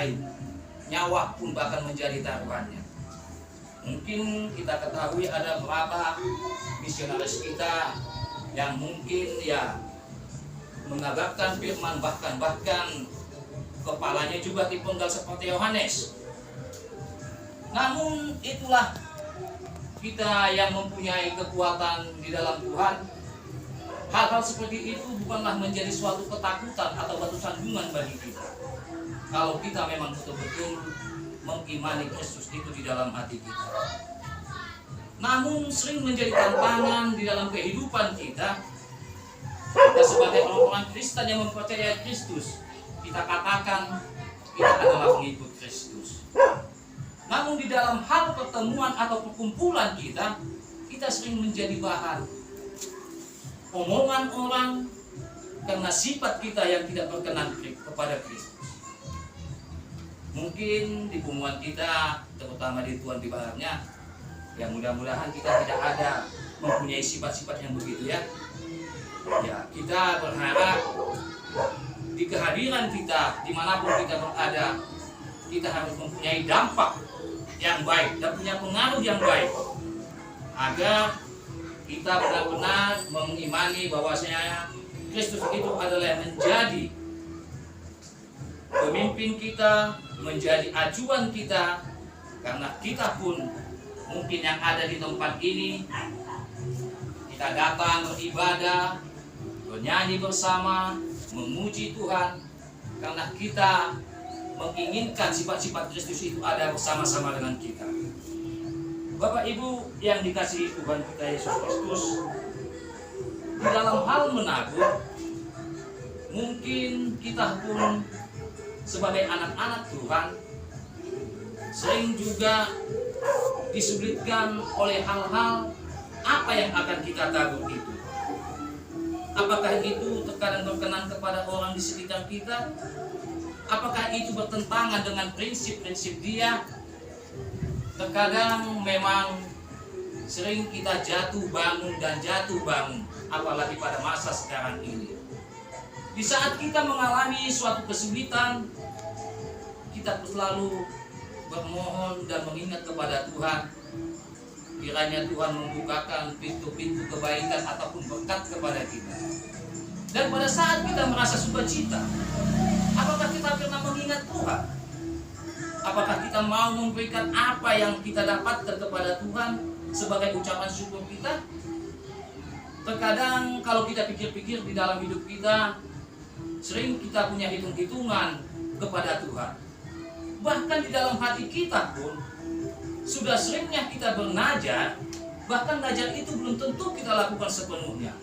lain. Nyawa pun bahkan menjadi taruhannya. Mungkin kita ketahui ada beberapa misionaris kita yang mungkin ya mengabarkan firman, bahkan kepalanya juga dipenggal seperti Yohanes. Namun itulah kita yang mempunyai kekuatan di dalam Tuhan. Hal-hal seperti itu bukanlah menjadi suatu ketakutan atau batu sandungan bagi kita. Kalau kita memang betul-betul mengimani Kristus itu di dalam hati kita. Namun sering menjadi tantangan di dalam kehidupan kita. Kita sebagai orang-orang Kristen yang mempercayai Kristus, kita katakan kita adalah pengikut Kristus. Namun di dalam hal pertemuan atau perkumpulan kita sering menjadi bahan omongan orang karena sifat kita yang tidak berkenan kepada Kristus. Mungkin di hubungan kita, terutama di Tuhan di baratnya, ya mudah-mudahan kita tidak ada mempunyai sifat-sifat yang begitu ya. Ya, kita berharap di kehadiran kita, dimanapun kita berada, kita harus mempunyai dampak yang baik dan punya pengaruh yang baik, agar kita benar-benar mengimani bahwasanya Kristus itu adalah yang menjadi pemimpin kita, menjadi acuan kita, karena kita pun mungkin yang ada di tempat ini, kita datang beribadah, bernyanyi bersama, memuji Tuhan, karena kita menginginkan sifat-sifat Kristus itu ada bersama-sama dengan kita. Bapak Ibu yang dikasihi Tuhan kita Yesus Kristus, di dalam hal menabur, mungkin kita pun sebagai anak-anak Tuhan sering juga disulitkan oleh hal-hal apa yang akan kita tabur itu. Apakah itu terkadang berkenan kepada orang di sekitar kita? Apakah itu bertentangan dengan prinsip-prinsip dia? Terkadang memang sering kita jatuh bangun, apalagi pada masa sekarang ini. Di saat kita mengalami suatu kesulitan, kita selalu bermohon dan mengingat kepada Tuhan. Kiranya Tuhan membukakan pintu-pintu kebaikan ataupun berkat kepada kita. Dan pada saat kita merasa sukacita, apakah kita pernah mengingat Tuhan? Apakah kita mau memberikan apa yang kita dapatkan kepada Tuhan sebagai ucapan syukur kita? Terkadang kalau kita pikir-pikir di dalam hidup kita, sering kita punya hitung-hitungan kepada Tuhan. Bahkan di dalam hati kita pun sudah seringnya kita bernajat, bahkan najat itu belum tentu kita lakukan sepenuhnya.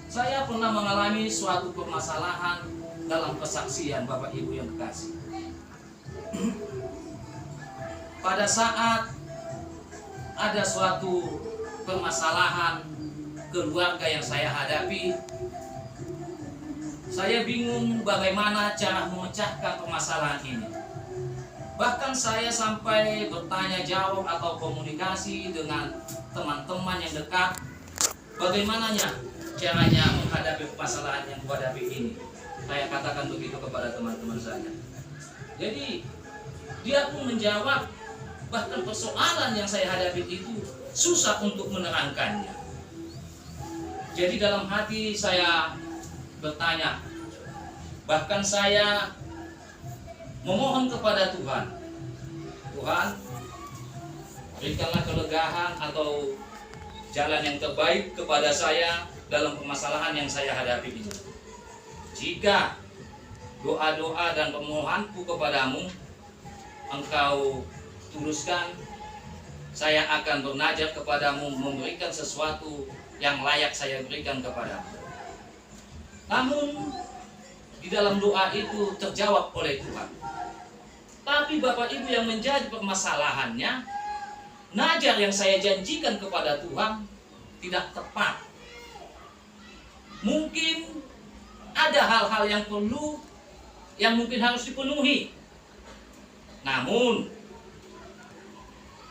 Saya pernah mengalami suatu permasalahan dalam kesaksian Bapak Ibu yang kekasih. Pada saat ada suatu permasalahan keluarga yang saya hadapi, saya bingung bagaimana cara memecahkan permasalahan ini. Bahkan saya sampai bertanya jawab atau komunikasi dengan teman-teman yang dekat, bagaimananya caranya menghadapi permasalahan yang kuhadapi ini. Saya katakan begitu kepada teman-teman saya. Jadi dia pun menjawab, bahkan persoalan yang saya hadapi itu susah untuk menerangkannya. Jadi dalam hati saya bertanya, bahkan saya memohon kepada Tuhan, Tuhan, berikanlah kelegaan atau jalan yang terbaik kepada saya dalam permasalahan yang saya hadapi ini. Jika doa-doa dan permohonanku kepadamu Engkau tuluskan, saya akan bernajat kepadamu memberikan sesuatu yang layak saya berikan kepadamu. Namun di dalam doa itu terjawab oleh Tuhan. Tapi Bapak Ibu yang menjadi permasalahannya, najar yang saya janjikan kepada Tuhan tidak tepat. Mungkin ada hal-hal yang perlu, yang mungkin harus dipenuhi. Namun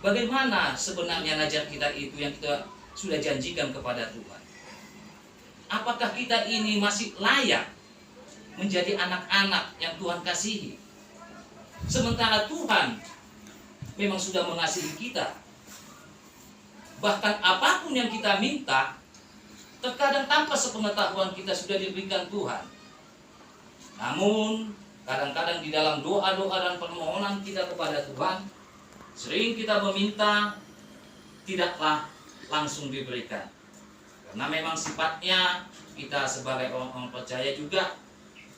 bagaimana sebenarnya najar kita itu yang kita sudah janjikan kepada Tuhan? Apakah kita ini masih layak menjadi anak-anak yang Tuhan kasihi? Sementara Tuhan memang sudah mengasihi kita. Bahkan apapun yang kita minta, terkadang tanpa sepengetahuan kita sudah diberikan Tuhan. Namun kadang-kadang di dalam doa-doa dan permohonan kita kepada Tuhan, sering kita meminta tidaklah langsung diberikan. Karena memang sifatnya kita sebagai orang percaya juga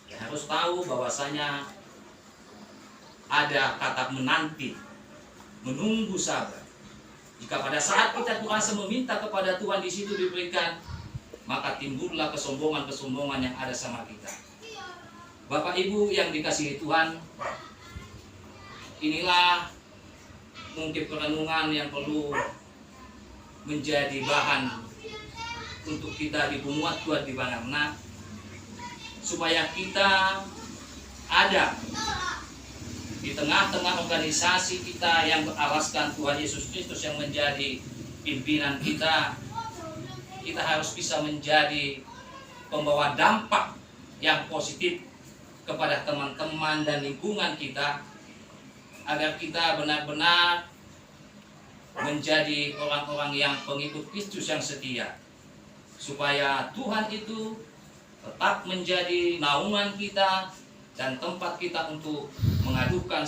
harus tahu bahwasanya ada kata menanti, menunggu sabar. Jika pada saat kita merasa meminta kepada Tuhan di situ diberikan, maka timbullah kesombongan-kesombongan yang ada sama kita. Bapak Ibu yang dikasihi Tuhan, inilah mungkin perenungan yang perlu menjadi bahan untuk kita dimuat Tuhan di mana, supaya kita ada di tengah-tengah organisasi kita yang beralaskan Tuhan Yesus Kristus yang menjadi pimpinan kita. Kita harus bisa menjadi pembawa dampak yang positif kepada teman-teman dan lingkungan kita, agar kita benar-benar menjadi orang-orang yang pengikut Kristus yang setia, supaya Tuhan itu tetap menjadi naungan kita dan tempat kita untuk mengadukan